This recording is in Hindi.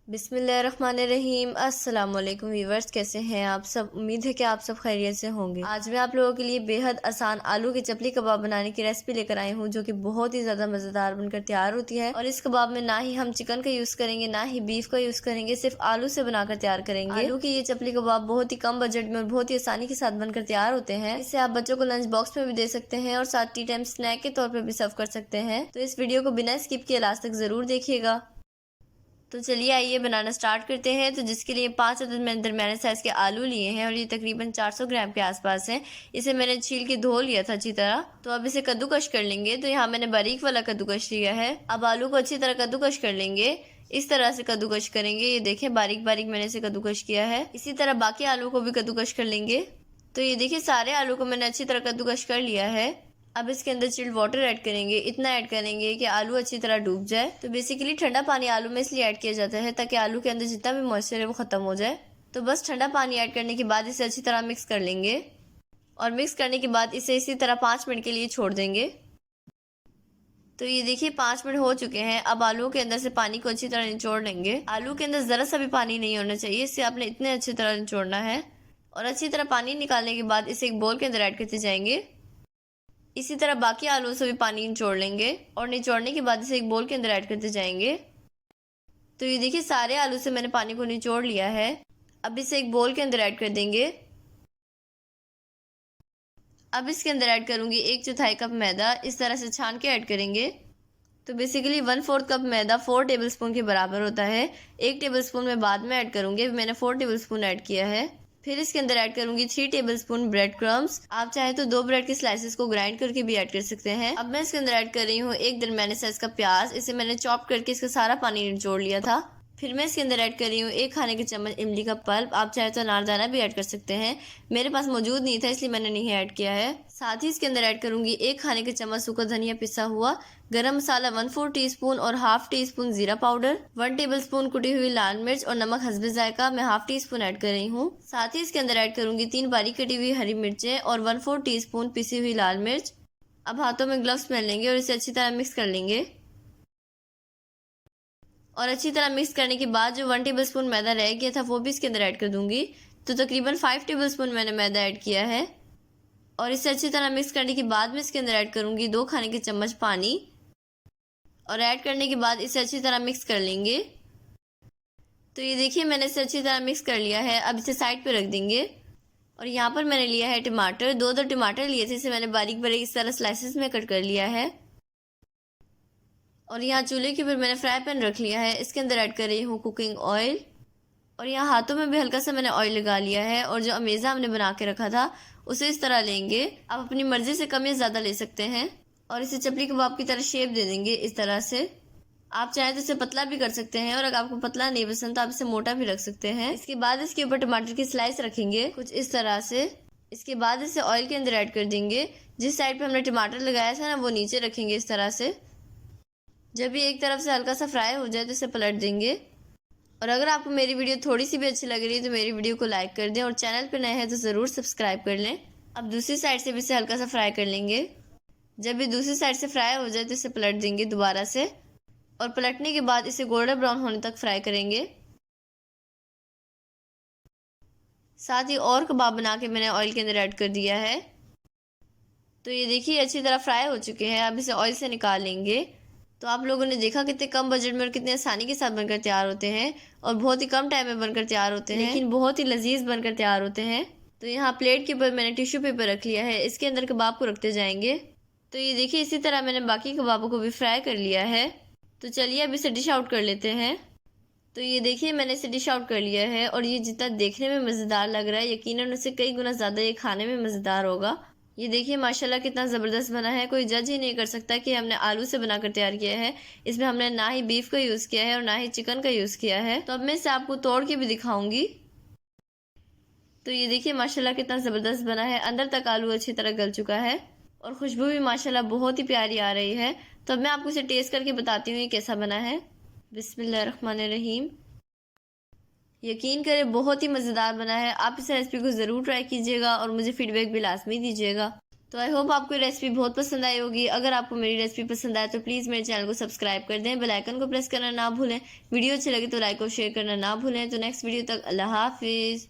बिस्मिल्लाहिर्रहमानिर्रहीम। अस्सलाम वालेकुम व्यूवर्स, कैसे हैं आप सब। उम्मीद है कि आप सब खैरियत से होंगे। आज मैं आप लोगों के लिए बेहद आसान आलू के चपली कबाब बनाने की रेसिपी लेकर आई हूं, जो कि बहुत ही ज़्यादा मज़ेदार बनकर तैयार होती है। और इस कबाब में ना ही हम चिकन का यूज़ करेंगे, ना ही बीफ का यूज़ करेंगे, सिर्फ आलू से बनाकर तैयार करेंगे। आलू की ये चपली कबाब बहुत ही कम बजट में और बहुत ही आसानी के साथ बनकर तैयार होते हैं। इसे आप बच्चों को लंच बॉक्स में भी दे सकते हैं और साथ टी टाइम स्नैक के तौर पर भी सर्व कर सकते हैं। तो इस वीडियो को बिना स्किप किए लास्ट तक जरूर देखिएगा। तो चलिए आइए बनाना स्टार्ट करते हैं। तो जिसके लिए 5 अदद मैंने दरमियाने साइज़ के आलू लिए हैं और ये तकरीबन 400 ग्राम के आसपास हैं। इसे मैंने छील के धो लिया था अच्छी तरह। तो अब इसे कद्दूकश कर लेंगे। तो यहाँ मैंने बारीक वाला कद्दूकश लिया है। अब आलू को अच्छी तरह कद्दूकश कर लेंगे। इस तरह से कद्दूकश करेंगे। ये देखें बारीक बारीक मैंने इसे कद्दूकश किया है। इसी तरह बाकी आलू को भी कद्दूकश कर लेंगे। तो ये देखिए सारे आलू को मैंने अच्छी तरह कद्दूकश कर लिया है। अब इसके अंदर चिल्ड वाटर ऐड करेंगे। इतना ऐड करेंगे कि आलू अच्छी तरह डूब जाए। तो बेसिकली ठंडा पानी आलू में इसलिए ऐड किया जाता है ताकि आलू के अंदर जितना भी मॉइस्चर है वो खत्म हो जाए। तो बस ठंडा पानी ऐड करने के बाद इसे अच्छी तरह मिक्स कर लेंगे और मिक्स करने के बाद इसे इसी तरह 5 मिनट के लिए छोड़ देंगे। तो ये देखिए 5 मिनट हो चुके हैं। अब आलू के अंदर से पानी को अच्छी तरह निचोड़ लेंगे। आलू के अंदर जरा सा भी पानी नहीं होना चाहिए, इससे आपने इतने अच्छी तरह निचोड़ना है। और अच्छी तरह पानी निकालने के बाद इसे एक बोल के अंदर ऐड करते जाएंगे। इसी तरह बाकी आलू से भी पानी निचोड़ लेंगे और निचोड़ने के बाद इसे एक बोल के अंदर ऐड करते जाएंगे। तो ये देखिए सारे आलू से मैंने पानी को निचोड़ लिया है। अब इसे एक बोल के अंदर ऐड कर देंगे। अब इसके अंदर ऐड करूंगी 1/4 कप मैदा। इस तरह से छान के ऐड करेंगे। तो बेसिकली 1/4 कप मैदा 4 टेबलस्पून के बराबर होता है। 1 टेबलस्पून मैं बाद में ऐड करूंगी, मैंने 4 टेबलस्पून ऐड किया है। फिर इसके अंदर ऐड करूंगी 3 टेबलस्पून ब्रेड क्रम्स। आप चाहे तो 2 ब्रेड के स्लाइसेस को ग्राइंड करके भी ऐड कर सकते हैं। अब मैं इसके अंदर ऐड कर रही हूँ 1 दरमियाने साइज का प्याज। इसे मैंने चॉप करके इसका सारा पानी निचोड़ लिया था। फिर मैं इसके अंदर ऐड कर रही हूँ 1 खाने के चम्मच इमली का पल्प। आप चाहे तो अनारदाना भी ऐड कर सकते हैं, मेरे पास मौजूद नहीं था इसलिए मैंने नहीं ऐड किया है। साथ ही इसके अंदर ऐड करूंगी 1 खाने के चम्मच सूखा धनिया पिसा हुआ, गरम मसाला 1/4 टीस्पून और हाफ टी स्पून जीरा पाउडर, 1 टेबलस्पून कुटी हुई लाल मिर्च और नमक हस्बे जायका मैं हाफ टी स्पून ऐड कर रही हूँ। साथ ही इसके अंदर ऐड करूंगी 3 बारीक कटी हुई हरी मिर्चें और 1/4 टीस्पून पिसी हुई लाल मिर्च। अब हाथों में ग्लव्स पहन लेंगे और इसे अच्छी तरह मिक्स कर लेंगे। और अच्छी तरह मिक्स करने के बाद जो 1 टेबलस्पून मैदा रह गया था वो भी इसके अंदर ऐड कर दूंगी। तो तकरीबन 5 टेबलस्पून मैंने मैदा ऐड किया है। और इसे अच्छी तरह मिक्स करने के बाद में इसके अंदर ऐड करूंगी 2 खाने के चम्मच पानी। और ऐड करने के बाद इसे अच्छी तरह मिक्स कर लेंगे। तो ये देखिए मैंने इसे अच्छी तरह मिक्स कर लिया है। अब इसे साइड पे रख देंगे। और यहाँ पर मैंने लिया है टमाटर, 2 टमाटर लिए थे, इसे मैंने बारीक बारीक इस तरह स्लाइसेस में कट कर लिया है। और यहाँ चूल्हे के ऊपर मैंने फ्राई पैन रख लिया है। इसके अंदर ऐड कर रही हूँ कुकिंग ऑयल। और यहाँ हाथों में भी हल्का सा मैंने ऑयल लगा लिया है। और जो अमेज़ा हमने बना के रखा था उसे इस तरह लेंगे। आप अपनी मर्जी से कम या ज़्यादा ले सकते हैं। और इसे चपली कबाब की तरह शेप दे देंगे इस तरह से। आप चाहे तो इसे पतला भी कर सकते हैं और अगर आपको पतला नहीं पसंद तो आप इसे मोटा भी रख सकते हैं। इसके बाद इसके ऊपर टमाटर की स्लाइस रखेंगे कुछ इस तरह से। इसके बाद इसे ऑयल के अंदर ऐड कर देंगे। जिस साइड पे हमने टमाटर लगाया था ना वो नीचे रखेंगे इस तरह से। जब ये एक तरफ से हल्का सा फ्राई हो जाए तो इसे पलट देंगे। और अगर आपको मेरी वीडियो थोड़ी सी भी अच्छी लग रही है तो मेरी वीडियो को लाइक कर दें और चैनल पर नए हैं तो ज़रूर सब्सक्राइब कर लें। अब दूसरी साइड से भी इसे हल्का सा फ्राई कर लेंगे। जब भी दूसरी साइड से फ्राई हो जाए तो इसे पलट देंगे दोबारा से। और पलटने के बाद इसे गोल्डन ब्राउन होने तक फ्राई करेंगे। साथ ही और कबाब बना के मैंने ऑयल के अंदर ऐड कर दिया है। तो ये देखिए अच्छी तरह फ्राई हो चुके हैं। अब इसे ऑयल से निकाल लेंगे। तो आप लोगों ने देखा कितने कम बजट में और कितने आसानी के साथ बनकर तैयार होते हैं और बहुत ही कम टाइम में बनकर तैयार होते हैं, लेकिन बहुत ही लजीज बनकर तैयार होते हैं। तो यहाँ प्लेट के ऊपर मैंने टिश्यू पेपर रख लिया है। इसके अंदर कबाब को रखते जाएंगे। तो ये देखिए इसी तरह मैंने बाकी कबाबों को भी फ्राई कर लिया है। तो चलिए अब इसे डिश आउट कर लेते हैं। तो ये देखिए मैंने इसे डिश आउट कर लिया है। और ये जितना देखने में मज़ेदार लग रहा है यकीनन उससे कई गुना ज़्यादा ये खाने में मज़ेदार होगा। ये देखिए माशाल्लाह कितना ज़बरदस्त बना है। कोई जज ही नहीं कर सकता कि हमने आलू से बनाकर तैयार किया है। इसमें हमने ना ही बीफ का यूज़ किया है और ना ही चिकन का यूज़ किया है। तो अब मैं इसे आपको तोड़ के भी दिखाऊंगी। तो ये देखिए माशाल्लाह कितना ज़बरदस्त बना है। अंदर तक आलू अच्छी तरह गल चुका है और खुशबू भी माशाल्लाह बहुत ही प्यारी आ रही है। तो अब मैं आपको इसे टेस्ट करके बताती हूँ ये कैसा बना है। बिस्मिल्लाहिर्रहमानिर्रहीम। यकीन करें बहुत ही मज़ेदार बना है। आप इस रेसिपी को ज़रूर ट्राई कीजिएगा और मुझे फीडबैक भी लाजमी दीजिएगा। तो आई होप आपको रेसिपी बहुत पसंद आई होगी। अगर आपको मेरी रेसिपी पसंद आए तो प्लीज़ मेरे चैनल को सब्सक्राइब कर दें, बेल आइकन को प्रेस करना ना भूलें। वीडियो अच्छी लगी तो लाइक और शेयर करना ना भूलें। तो नेक्स्ट वीडियो तक अल्लाह हाफिज़।